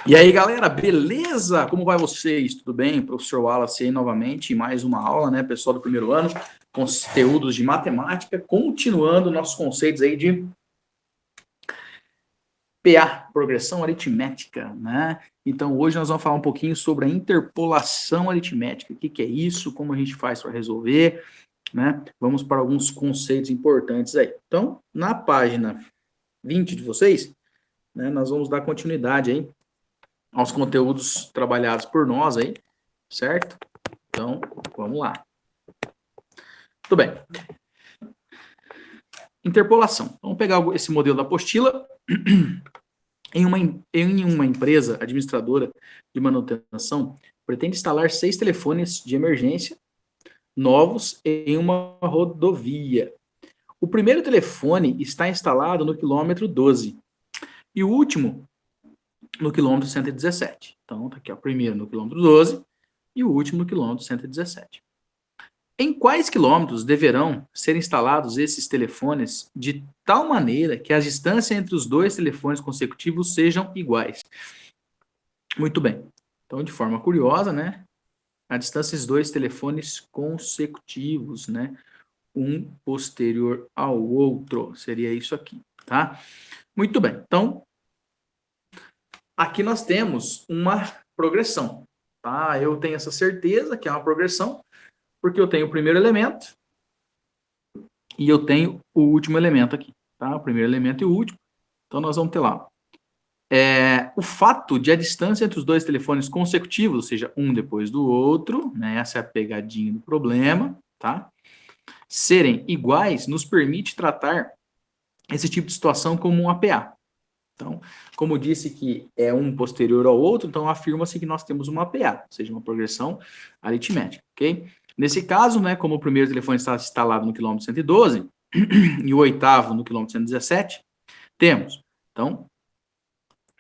E aí, galera, beleza? Como vai vocês? Tudo bem? Professor Wallace aí novamente, mais uma aula, né, pessoal do primeiro ano, conteúdos de matemática, continuando nossos conceitos aí de PA, progressão aritmética, né? Então, hoje nós vamos falar um pouquinho sobre a interpolação aritmética, o que que é isso, como a gente faz para resolver, né? Vamos para alguns conceitos importantes aí. Então, na página 20 de vocês, né, nós vamos dar continuidade aí aos conteúdos trabalhados por nós aí, certo? Então, vamos lá. Tudo bem. Interpolação. Vamos pegar esse modelo da apostila. Em uma empresa administradora de manutenção, pretende instalar 6 telefones de emergência novos em uma rodovia. O primeiro telefone está instalado no quilômetro 12 e o último no quilômetro 117. Então, tá aqui, ó, o primeiro no quilômetro 12 e o último no quilômetro 117. Em quais quilômetros deverão ser instalados esses telefones de tal maneira que a distância entre os dois telefones consecutivos sejam iguais? Muito bem. Então, de forma curiosa, né? A distância dos dois telefones consecutivos, né? Um posterior ao outro. Seria isso aqui, tá? Muito bem. Então, aqui nós temos uma progressão, tá? Eu tenho essa certeza que é uma progressão, porque eu tenho o primeiro elemento, e eu tenho o último elemento aqui, tá? O primeiro elemento e o último. Então, nós vamos ter lá. O fato de a distância entre os dois telefones consecutivos, ou seja, um depois do outro, né? Essa é a pegadinha do problema, tá? Serem iguais nos permite tratar esse tipo de situação como um APA. Então, como eu disse que é um posterior ao outro, então afirma-se que nós temos uma APA, ou seja, uma progressão aritmética, ok? Nesse caso, né, como o primeiro telefone está instalado no quilômetro 112 e o oitavo no quilômetro 117, temos, então,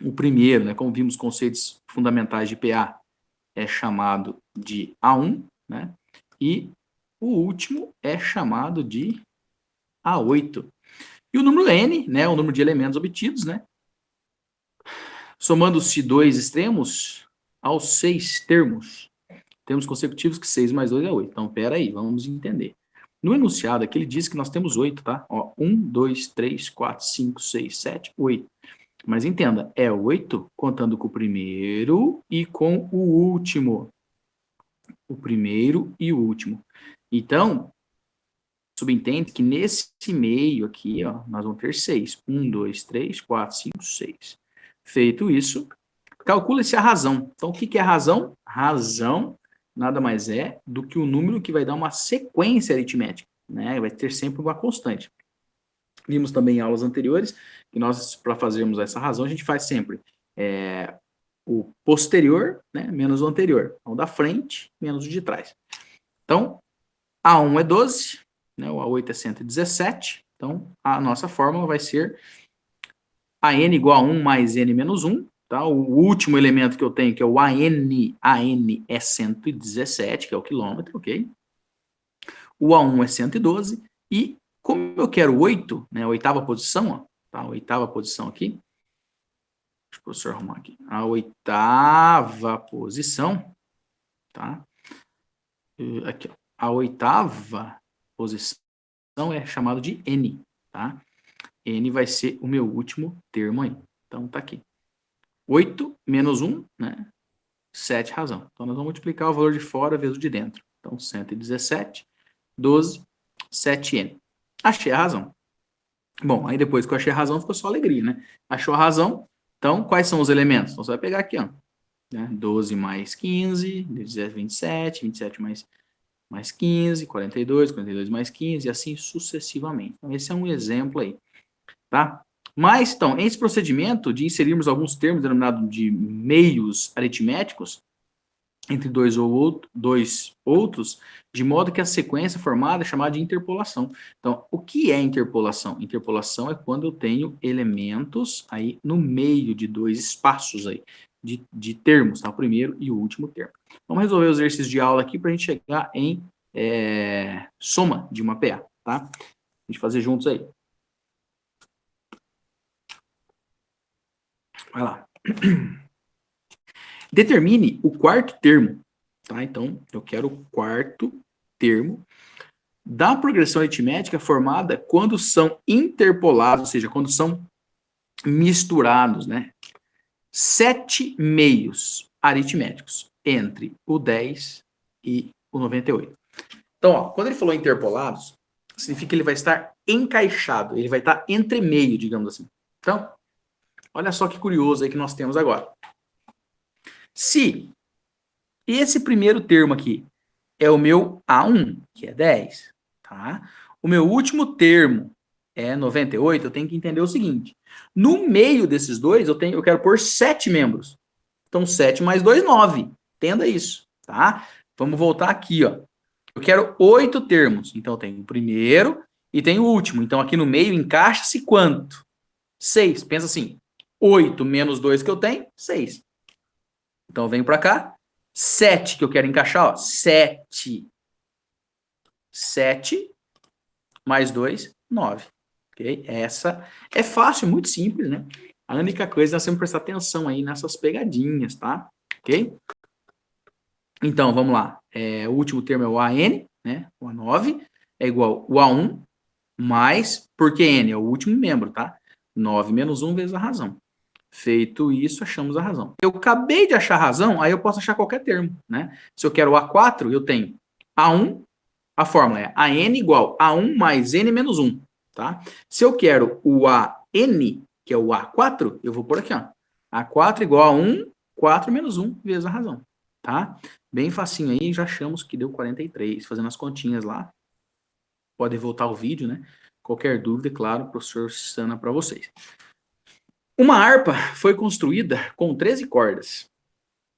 o primeiro, né, como vimos conceitos fundamentais de PA, é chamado de A1, né, e o último é chamado de A8. E o número N, né, o número de elementos obtidos, né, somando-se dois extremos aos 6 termos. Temos consecutivos que 6 mais 2 é 8. Então, pera aí, vamos entender. No enunciado aqui, ele diz que nós temos 8, tá? Ó, 1, 2, 3, 4, 5, 6, 7, 8. Mas entenda, é 8 contando com o primeiro e com o último. O primeiro e o último. Então, subentende que nesse meio aqui, ó, nós vamos ter 6. 1, 2, 3, 4, 5, 6. Feito isso, calcula-se a razão. Então, o que é a razão? Razão nada mais é do que o número que vai dar uma sequência aritmética, né? Vai ter sempre uma constante. Vimos também em aulas anteriores que nós, para fazermos essa razão, a gente faz sempre o posterior, né, menos o anterior. Então, da frente menos o de trás. Então, A1 é 12, né, o A8 é 117. Então, a nossa fórmula vai ser AN igual a 1 mais N menos 1. Tá? O último elemento que eu tenho, que é o AN é 117, que é o quilômetro, ok? O A1 é 112. E como eu quero 8, né, a oitava posição, ó, tá? A oitava posição aqui. Deixa o professor arrumar aqui. A oitava posição, tá? Aqui, ó. A oitava posição é chamado de N, tá? N vai ser o meu último termo aí. Então, tá aqui. 8 menos 1, né? 7 razão. Então, nós vamos multiplicar o valor de fora vezes o de dentro. Então, 117, 12, 7N. Achei a razão. Bom, aí depois que eu achei a razão, ficou só alegria, né? Achou a razão, então, quais são os elementos? Então, você vai pegar aqui, ó. Né? 12 mais 15, 27, 27 mais 15, 42, 42 mais 15, e assim sucessivamente. Então, esse é um exemplo aí, tá? Mas, então, esse procedimento de inserirmos alguns termos denominados de meios aritméticos, entre dois outros, de modo que a sequência formada é chamada de interpolação. Então, o que é interpolação? Interpolação é quando eu tenho elementos aí no meio de dois espaços aí, de termos, tá? O primeiro e o último termo. Vamos resolver os exercícios de aula aqui para a gente chegar em soma de uma PA, tá? A gente fazer juntos aí. Vai lá. Determine o quarto termo, tá? Então, eu quero o quarto termo da progressão aritmética formada quando são interpolados, ou seja, quando são misturados, né? 7 meios aritméticos entre o 10 e o 98. Então, ó, quando ele falou interpolados, significa que ele vai estar encaixado, ele vai estar entre meio, digamos assim. Então, olha só que curioso aí que nós temos agora. Se esse primeiro termo aqui é o meu A1, que é 10, tá? O meu último termo é 98, eu tenho que entender o seguinte. No meio desses dois, eu quero pôr 7 membros. Então, 7 mais 2, 9. Entenda isso, tá? Vamos voltar aqui, ó. Eu quero 8 termos. Então, eu tenho o primeiro e tenho o último. Então, aqui no meio, encaixa-se quanto? 6. Pensa assim, 8 menos 2 que eu tenho, 6. Então, eu venho para cá. 7 que eu quero encaixar, ó. 7. 7 mais 2, 9. Ok? Essa é fácil, muito simples, né? A única coisa é nós temos que prestar atenção aí nessas pegadinhas, tá? Ok? Então, vamos lá. O último termo é o AN, né? O A9 é igual ao A1 mais, porque N é o último membro, tá? 9 menos 1 vezes a razão. Feito isso, achamos a razão. Eu acabei de achar a razão, aí eu posso achar qualquer termo, né? Se eu quero o A4, eu tenho A1, a fórmula é AN igual a 1 mais N menos 1, tá? Se eu quero o AN, que é o A4, eu vou por aqui, ó. A4 igual a 1, 4 menos 1 vezes a razão, tá? Bem facinho aí, já achamos que deu 43, fazendo as continhas lá. Pode voltar o vídeo, né? Qualquer dúvida, claro, o professor sana para vocês. Uma harpa foi construída com 13 cordas.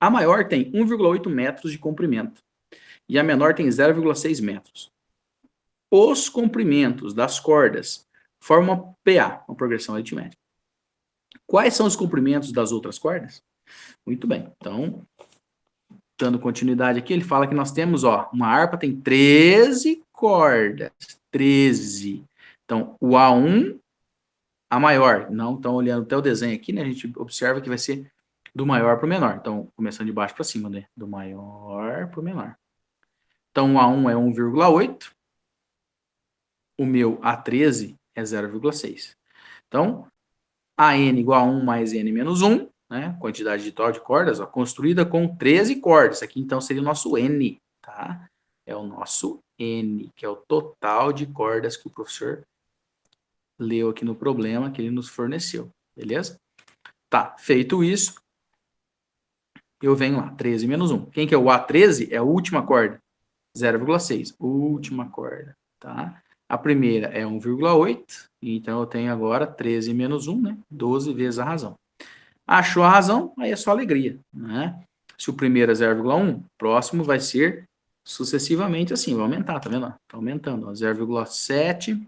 A maior tem 1,8 metros de comprimento e a menor tem 0,6 metros. Os comprimentos das cordas formam uma PA, uma progressão aritmética. Quais são os comprimentos das outras cordas? Muito bem. Então, dando continuidade aqui, ele fala que nós temos, ó, uma harpa tem 13 cordas. 13. Então, o A1, a maior. Não estão olhando até o desenho aqui, né? A gente observa que vai ser do maior para o menor. Então, começando de baixo para cima, né? Do maior para o menor. Então, o A1 é 1,8. O meu A13 é 0,6. Então, AN igual a 1 mais N menos 1, né? Quantidade de total de cordas, ó, construída com 13 cordas. Aqui, então, seria o nosso N, tá? É o nosso N, que é o total de cordas que o professor leu aqui no problema que ele nos forneceu, beleza? Tá, feito isso, eu venho lá, 13 menos 1. Quem que é o A13? É a última corda, 0,6, última corda, tá? A primeira é 1,8, então eu tenho agora 13 menos 1, né? 12 vezes a razão. Achou a razão, aí é só alegria, né? Se o primeiro é 0,1, o próximo vai ser sucessivamente assim, vai aumentar, tá vendo? Tá aumentando, 0,7,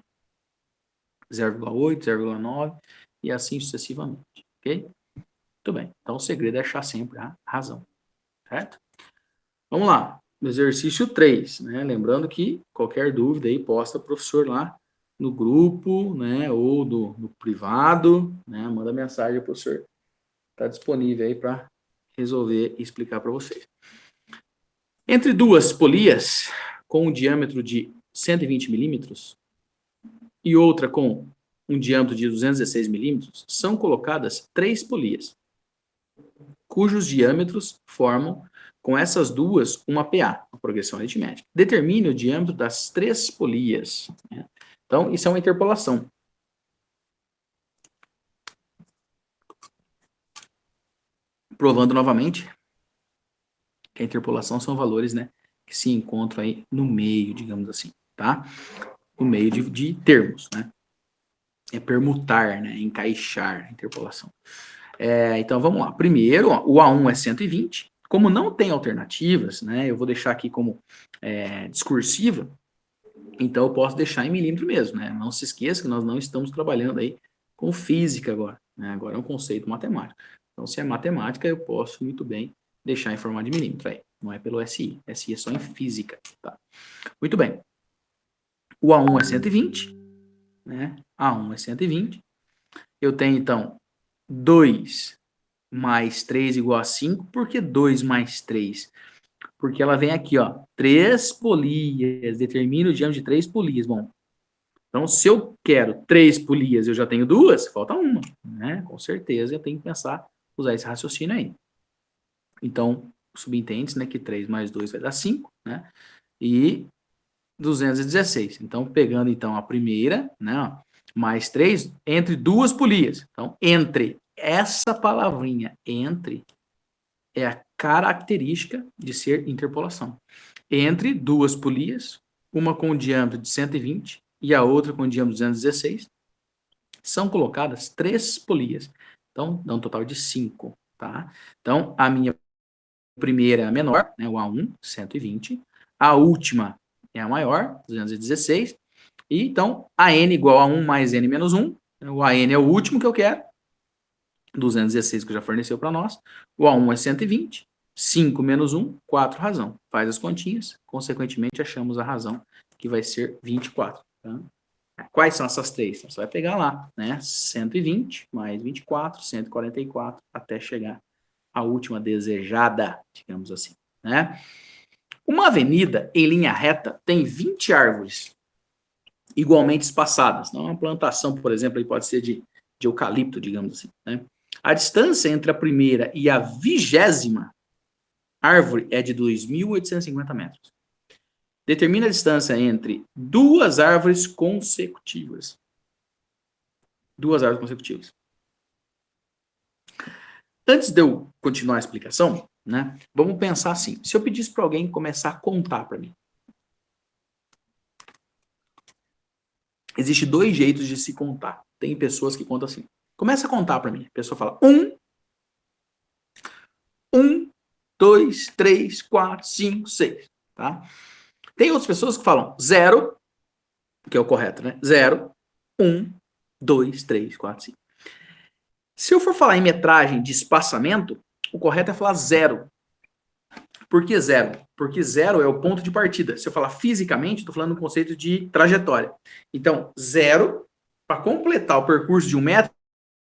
0,8, 0,9 e assim sucessivamente, ok? Muito bem, então o segredo é achar sempre a razão, certo? Vamos lá, no exercício 3, né? Lembrando que qualquer dúvida aí posta o professor lá no grupo, né? Ou no privado, né? Manda mensagem, o professor está disponível aí para resolver e explicar para vocês. Entre duas polias com um diâmetro de 120 milímetros e outra com um diâmetro de 216 milímetros, são colocadas 3 polias, cujos diâmetros formam, com essas duas, uma PA, uma progressão aritmética. Determine o diâmetro das 3 polias. Né? Então, isso é uma interpolação. Provando novamente que a interpolação são valores, né, que se encontram aí no meio, digamos assim, tá? No meio de termos, né? É permutar, né? Encaixar a interpolação. Então, vamos lá. Primeiro, ó, o A1 é 120. Como não tem alternativas, né? Eu vou deixar aqui como discursiva. Então, eu posso deixar em milímetro mesmo, né? Não se esqueça que nós não estamos trabalhando aí com física agora, né? Agora é um conceito matemático. Então, se é matemática, eu posso muito bem deixar em forma de milímetro aí. Não é pelo SI. SI é só em física, tá? Muito bem. O A1 é 120, né? A1 é 120. Eu tenho, então, 2 mais 3 igual a 5. Por que 2 mais 3? Porque ela vem aqui, ó, 3 polias, determina o diâmetro de 3 polias. Bom, então se eu quero 3 polias, eu já tenho 2, falta uma, né? Com certeza eu tenho que pensar, usar esse raciocínio aí. Então, subentende-se, né, que 3 mais 2 vai dar 5, né? E 216. Então, pegando então a primeira, né, ó, mais 3, entre duas polias. Então, entre, essa palavrinha, entre, é a característica de ser interpolação. Entre duas polias, uma com diâmetro de 120 e a outra com diâmetro de 216, são colocadas 3 polias. Então, dá um total de 5, tá? Então, a minha primeira é a menor, né, o A1, 120. A última é a maior, 216. E então, a n igual a 1 mais n menos 1. O AN é o último que eu quero. 216 que já forneceu para nós. O A1 é 120. 5 menos 1, 4 razão. Faz as continhas. Consequentemente, achamos a razão, que vai ser 24. Tá? Quais são essas três? Então, você vai pegar lá, né? 120 mais 24, 144, até chegar à última desejada, digamos assim, né? Uma avenida em linha reta tem 20 árvores igualmente espaçadas. Não, uma plantação, por exemplo, aí pode ser de eucalipto, digamos assim, né? A distância entre a primeira e a 20ª árvore é de 2.850 metros. Determina a distância entre duas árvores consecutivas. Duas árvores consecutivas. Antes de eu continuar a explicação, né, vamos pensar assim. Se eu pedisse para alguém começar a contar para mim. Existem 2 jeitos de se contar. Tem pessoas que contam assim. Começa a contar para mim. A pessoa fala 1, 2, 3, 4, 5, 6. Tá? Tem outras pessoas que falam 0, que é o correto, né? 0, 1, 2, 3, 4, 5. Se eu for falar em metragem de espaçamento, o correto é falar 0. Por que 0? Porque 0 é o ponto de partida. Se eu falar fisicamente, estou falando no conceito de trajetória. Então, 0, para completar o percurso de 1 metro,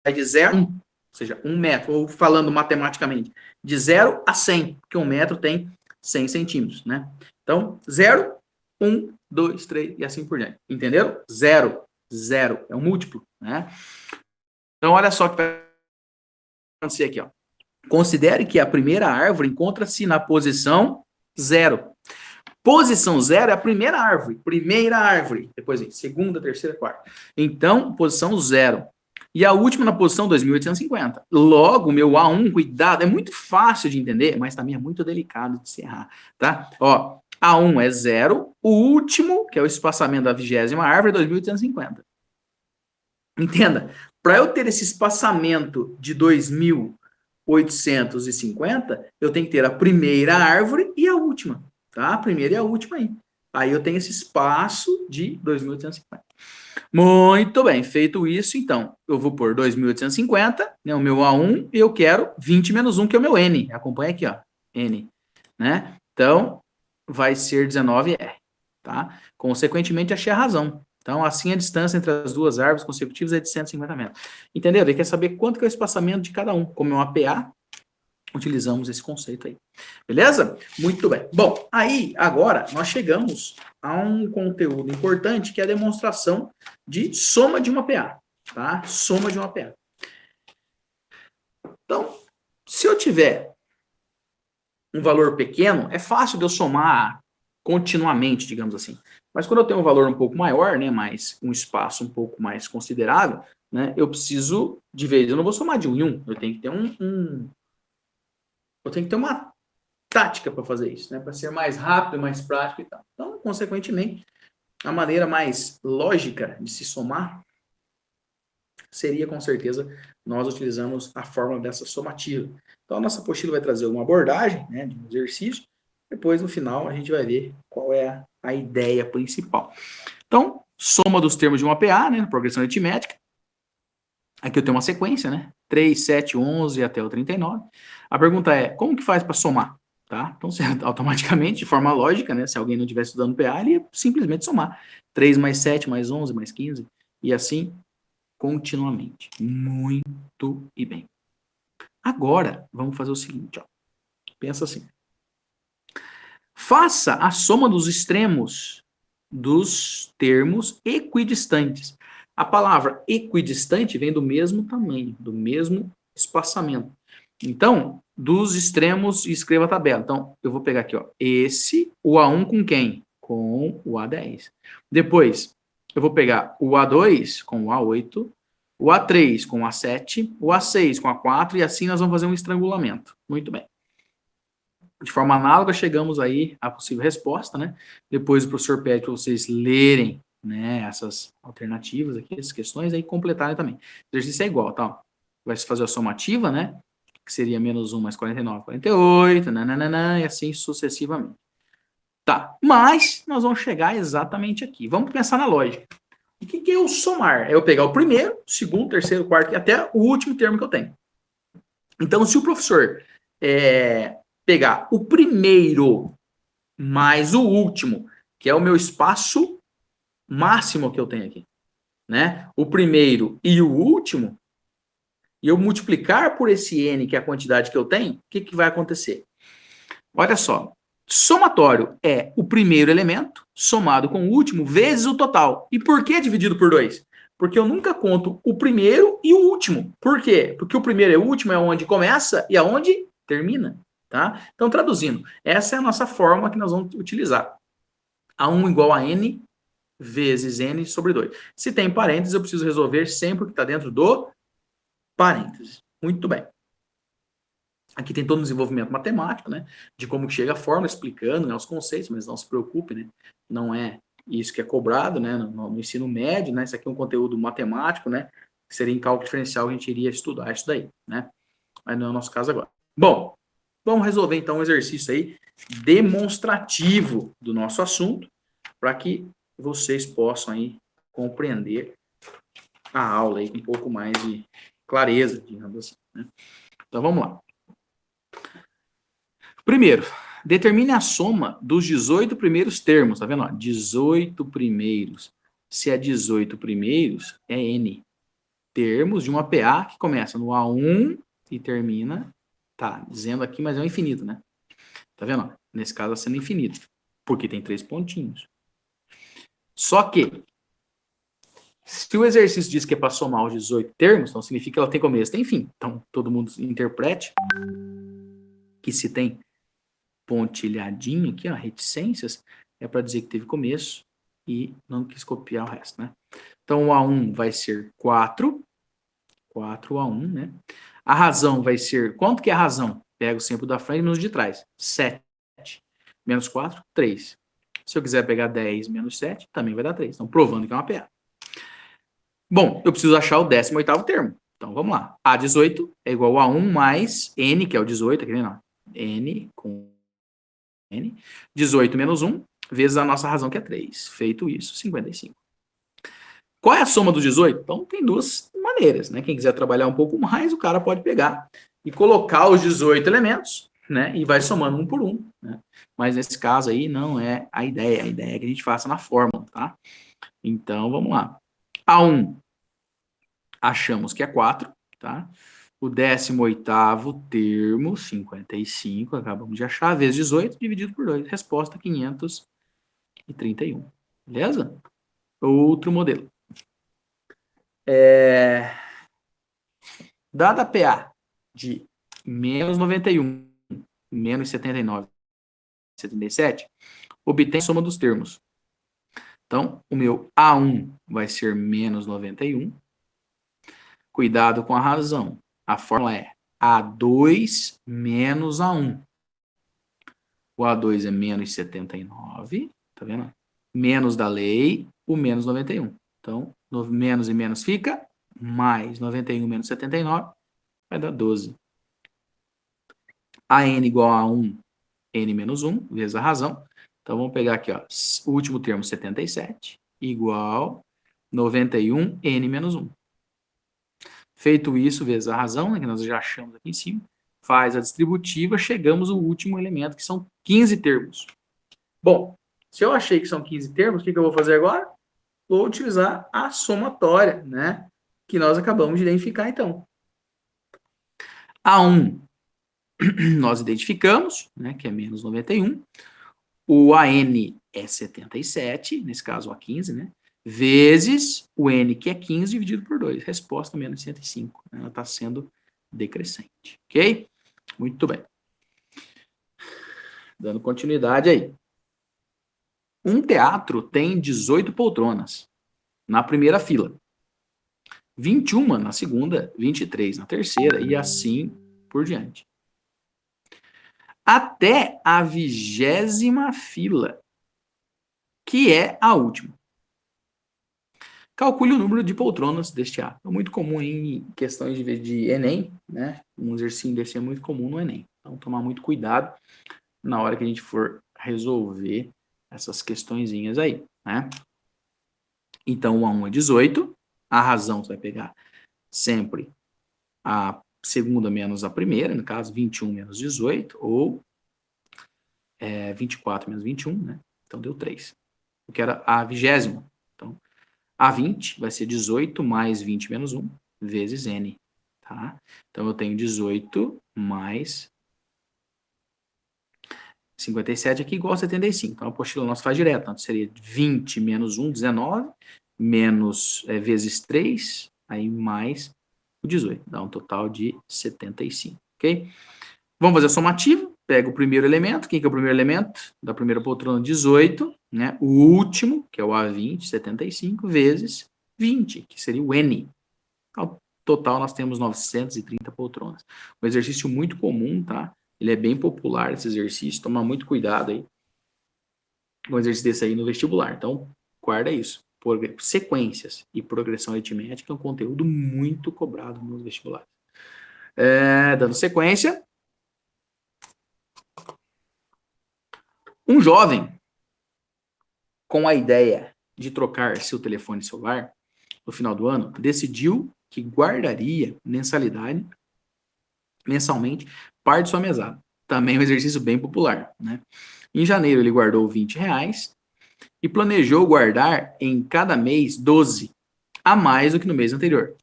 é de 0 a 1. Ou seja, 1 metro, ou falando matematicamente, de 0 a 100, porque 1 metro tem 100 centímetros, né? Então, 0, 1, 2, 3 e assim por diante. Entenderam? 0, 0 é um múltiplo, né? Então, olha só o que vai acontecer aqui, ó. Considere que a primeira árvore encontra-se na posição 0. Posição 0 é a primeira árvore. Primeira árvore. Depois vem segunda, terceira, quarta. Então, posição 0. E a última na posição 2.850. Logo, meu A1, cuidado, é muito fácil de entender, mas também é muito delicado de se errar, tá? Ó, A1 é 0, o último, que é o espaçamento da 20ª árvore, é 2.850. Entenda, para eu ter esse espaçamento de 2.850, eu tenho que ter a primeira árvore e a última, tá? A primeira e a última aí. Aí eu tenho esse espaço de 2.850. Muito bem, feito isso, então, eu vou pôr 2.850, né, o meu A1, e eu quero 20 menos 1, que é o meu N. Acompanha aqui, ó, N, né? Então, vai ser 19R, tá? Consequentemente, achei a razão. Então, assim, a distância entre as duas árvores consecutivas é de 150 metros. Entendeu? Ele quer saber quanto que é o espaçamento de cada um. Como é uma PA, utilizamos esse conceito aí. Beleza? Muito bem. Bom, aí, agora, nós chegamos a um conteúdo importante, que é a demonstração de soma de uma PA. Tá? Soma de uma PA. Então, se eu tiver um valor pequeno, é fácil de eu somar continuamente, digamos assim. Mas quando eu tenho um valor um pouco maior, né, mais um espaço um pouco mais considerável, né, eu preciso de vez. Eu não vou somar de 1 em 1, eu tenho que ter eu tenho que ter uma tática para fazer isso, né, para ser mais rápido, mais prático e tal. Então, consequentemente, a maneira mais lógica de se somar seria, com certeza, nós utilizamos a fórmula dessa somativa. Então, a nossa apostila vai trazer uma abordagem, né, de um exercício. Depois, no final, a gente vai ver qual é a ideia principal. Então, soma dos termos de uma PA, né, progressão aritmética. Aqui eu tenho uma sequência, né, 3, 7, 11 até o 39. A pergunta é, como que faz para somar? Tá? Então, automaticamente, de forma lógica, né, se alguém não estiver estudando PA, ele ia simplesmente somar. 3 mais 7 mais 11 mais 15, e assim continuamente. Muito e bem. Agora, vamos fazer o seguinte, ó. Pensa assim. Faça a soma dos extremos dos termos equidistantes. A palavra equidistante vem do mesmo tamanho, do mesmo espaçamento. Então, dos extremos, escreva a tabela. Então, eu vou pegar aqui, ó, o A1 com quem? Com o A10. Depois, eu vou pegar o A2 com o A8, o A3 com o A7, o A6 com o A4, e assim nós vamos fazer um estrangulamento. Muito bem. De forma análoga, chegamos aí à possível resposta, né? Depois o professor pede para vocês lerem, né, essas alternativas aqui, essas questões, aí completarem também. O exercício é igual, tá? Vai se fazer a somativa, né? Que seria menos 1 mais 49, 48, nananana, e assim sucessivamente. Tá, mas nós vamos chegar exatamente aqui. Vamos pensar na lógica. O que é o somar? É eu pegar o primeiro, segundo, terceiro, quarto e até o último termo que eu tenho. Então, se o professor pegar o primeiro mais o último, que é o meu espaço máximo que eu tenho aqui, né? O primeiro e o último, e eu multiplicar por esse n, que é a quantidade que eu tenho, o que vai acontecer? Olha só, somatório é o primeiro elemento somado com o último vezes o total. E por que dividido por 2? Porque eu nunca conto o primeiro e o último. Por quê? Porque o primeiro e o último é onde começa e aonde termina. Tá? Então, traduzindo, essa é a nossa fórmula que nós vamos utilizar. A1 igual a n vezes n sobre 2. Se tem parênteses, eu preciso resolver sempre o que está dentro do parênteses. Muito bem. Aqui tem todo um desenvolvimento matemático, né? De como chega a fórmula, explicando, né, os conceitos, mas não se preocupe, né? Não é isso que é cobrado, né? No ensino médio, né? Isso aqui é um conteúdo matemático, né? Que seria em cálculo diferencial, a gente iria estudar isso daí, né? Mas não é o nosso caso agora. Bom, vamos resolver então um exercício aí demonstrativo do nosso assunto, para que vocês possam aí compreender a aula aí com um pouco mais de clareza, digamos assim, né? Então vamos lá. Primeiro, determine a soma dos 18 primeiros termos, tá vendo? 18 primeiros. Se é 18 primeiros, é N. Termos de uma PA que começa no A1 e termina, tá dizendo aqui, mas é um infinito, né? Tá vendo? Nesse caso, está sendo infinito, porque tem 3 pontinhos. Só que, se o exercício diz que é para somar os 18 termos, então significa que ela tem começo e tem fim. Então, todo mundo interprete que se tem pontilhadinho aqui, ó, reticências, é para dizer que teve começo e não quis copiar o resto, né? Então, o A1 vai ser 4 A1, né? A razão vai ser, quanto que é a razão? Pego sempre o da frente menos o de trás, 7. Menos 4, 3. Se eu quiser pegar 10 menos 7, também vai dar 3. Então, provando que é uma PA. Bom, eu preciso achar o 18º termo. Então, vamos lá. A18 é igual a 1 mais N, que é o 18, aqui, não. N com N. 18 menos 1, vezes a nossa razão, que é 3. Feito isso, 55. Qual é a soma dos 18? Então, tem duas maneiras, né? Quem quiser trabalhar um pouco mais, o cara pode pegar e colocar os 18 elementos, né? E vai somando um por um, né? Mas nesse caso aí não é a ideia. A ideia é que a gente faça na fórmula, tá? Então, vamos lá. A1, achamos que é 4, tá? O 18º termo, 55, acabamos de achar, vezes 18, dividido por 2. Resposta, 531. Beleza? Outro modelo. Dada a PA de menos 91, menos 79, 77, obtém a soma dos termos. Então, o meu A1 vai ser menos 91. Cuidado com a razão. A fórmula é A2 menos A1. O A2 é menos 79, tá vendo? Menos da lei, o menos 91. Então, menos e menos fica, mais 91 menos 79, vai dar 12. A n igual a 1, n menos 1, vezes a razão. Então, vamos pegar aqui, ó, o último termo, 77, igual 91, n menos 1. Feito isso, vezes a razão, né, que nós já achamos aqui em cima, faz a distributiva, chegamos ao último elemento, que são 15 termos. Bom, se eu achei que são 15 termos, o que eu vou fazer agora? Vou utilizar a somatória, né? Que nós acabamos de identificar, então. A1 nós identificamos, né, que é menos 91. O AN é 77, nesse caso o A15, né? Vezes o N, que é 15, dividido por 2. Resposta menos 105. Né? Ela está sendo decrescente. Ok? Muito bem. Dando continuidade aí. Um teatro tem 18 poltronas na primeira fila, 21 na segunda, 23 na terceira e assim por diante. Até a 20ª fila, que é a última. Calcule o número de poltronas deste ato. É muito comum em questões de Enem, né? Um exercício desse é muito comum no Enem. Então, tomar muito cuidado na hora que a gente for resolver essas questõezinhas aí, né? Então, o A1 é 18. A razão você vai pegar sempre a segunda menos a primeira, no caso, 21 menos 18, ou 24 menos 21, né? Então, deu 3. Eu quero a 20ª. Então, a 20 vai ser 18 mais 20 menos 1, vezes N. Tá? Então, eu tenho 18 mais 57 aqui igual a 75. Então, a apostila nossa faz direto. Então, seria 20 menos 1, 19, menos vezes 3, aí mais o 18. Dá um total de 75. Ok? Vamos fazer a somativa. Pega o primeiro elemento. Quem que é o primeiro elemento? Da primeira poltrona, 18. Né? O último, que é o A20, 75, vezes 20, que seria o N. Ao total, nós temos 930 poltronas. Um exercício muito comum, tá? Ele é bem popular, esse exercício. Toma muito cuidado aí com um exercício desse aí no vestibular. Então, guarda isso. Sequências e progressão aritmética é um conteúdo muito cobrado nos vestibulares. Dando sequência. Um jovem com a ideia de trocar seu telefone celular no final do ano, decidiu que guardaria mensalmente parte de sua mesada. Também é um exercício bem popular, né? Em janeiro ele guardou R$20 e planejou guardar em cada mês 12, a mais do que no mês anterior.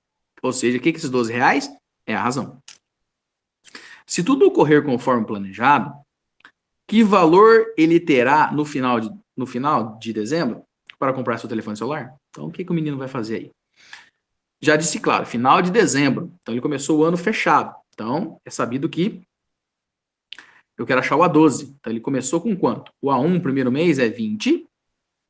Ou seja, o que é esses R$12? É a razão. Se tudo ocorrer conforme planejado, que valor ele terá no final de dezembro para comprar seu telefone celular? Então, o que o menino vai fazer aí? Já disse claro, final de dezembro. Então, ele começou o ano fechado. Então, é sabido que eu quero achar o A12. Então, ele começou com quanto? O A1, primeiro mês, é 20.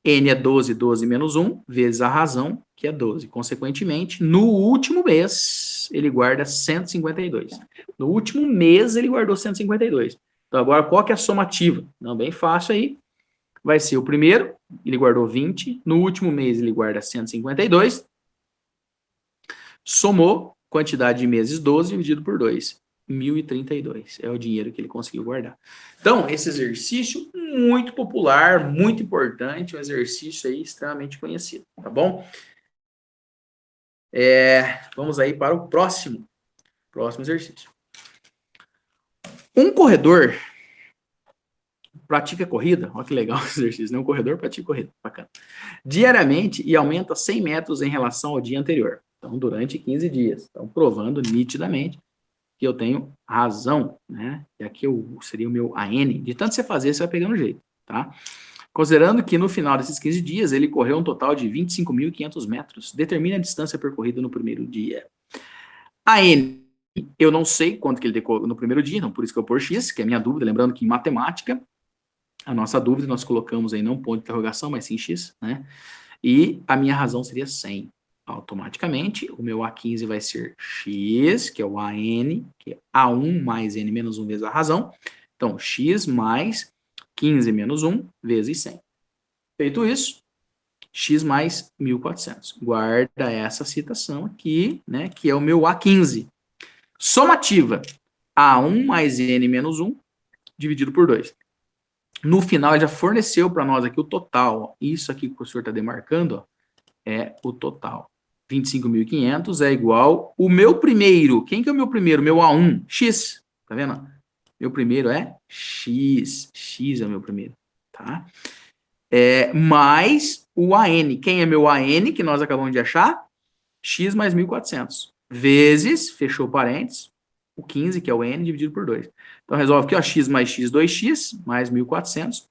N é 12, 12 menos 1, vezes a razão, que é 12. Consequentemente, no último mês, ele guarda 152. No último mês, ele guardou 152. Então, agora, qual que é a somativa? Não, bem fácil aí. Vai ser o primeiro, ele guardou 20. No último mês, ele guarda 152. Somou quantidade de meses 12 dividido por 2. 1.032 é o dinheiro que ele conseguiu guardar. Então, esse exercício muito popular, muito importante, um exercício aí extremamente conhecido, tá bom? Vamos aí para o próximo exercício. Um corredor pratica corrida, olha que legal esse exercício, né? Um corredor pratica corrida, bacana. Diariamente e aumenta 100 metros em relação ao dia anterior. Então, durante 15 dias. Então, provando nitidamente que eu tenho razão, né? E aqui seria o meu AN. De tanto você fazer, você vai pegando jeito, tá? Considerando que no final desses 15 dias ele correu um total de 25.500 metros. Determine a distância percorrida no primeiro dia. AN, eu não sei quanto que ele decorou no primeiro dia, então por isso que eu pôr X, que é a minha dúvida. Lembrando que em matemática, a nossa dúvida nós colocamos aí não ponto de interrogação, mas sim X, né? E a minha razão seria 100. Automaticamente, o meu A15 vai ser X, que é o AN, que é A1 mais N menos 1 vezes a razão. Então, X mais 15 menos 1 vezes 100. Feito isso, X mais 1.400. Guarda essa citação aqui, né, que é o meu A15. Somativa, A1 mais N menos 1 dividido por 2. No final, ele já forneceu para nós aqui o total. Ó. Isso aqui que o professor está demarcando, ó, é o total. 25.500 é igual o meu primeiro. Quem que é o meu primeiro? Meu A1, X. Tá vendo? Meu primeiro é X. X é o meu primeiro. Tá? Mais o AN. Quem é meu AN, que nós acabamos de achar? X mais 1.400. Vezes, fechou parênteses, o 15, que é o n, dividido por 2. Então, resolve aqui, ó, x mais x, 2x, mais 1.400.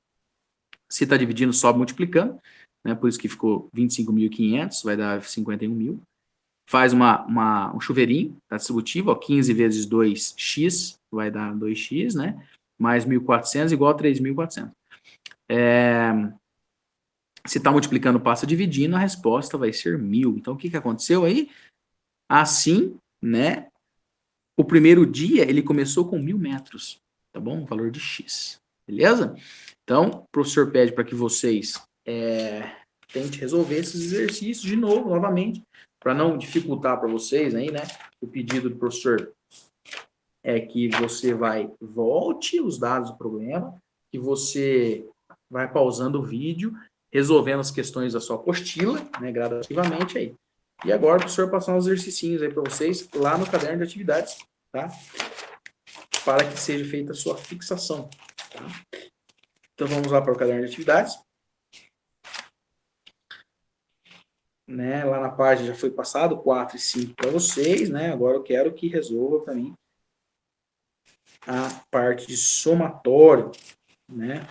Se está dividindo, sobe multiplicando, né? Por isso que ficou 25.500, vai dar 51.000. Faz um chuveirinho, tá distributivo, ó, 15 vezes 2x, vai dar 2x, né? Mais 1.400 igual a 3.400. Se está multiplicando, passa dividindo, a resposta vai ser 1.000. Então, o que aconteceu aí? Assim, né? O primeiro dia, ele começou com 1.000 metros, tá bom? O valor de x, beleza? Então, o professor pede para que vocês tentem resolver esses exercícios de novo, novamente, para não dificultar para vocês aí, né? O pedido do professor é que você volte os dados do problema, que você vai pausando o vídeo, resolvendo as questões da sua apostila, né, gradativamente aí. E agora o professor passar uns exercícios aí para vocês lá no caderno de atividades, tá? Para que seja feita a sua fixação, tá? Então vamos lá para o caderno de atividades. Né, lá na página já foi passado 4 e 5 para vocês, né? Agora eu quero que resolva para mim a parte de somatório, né?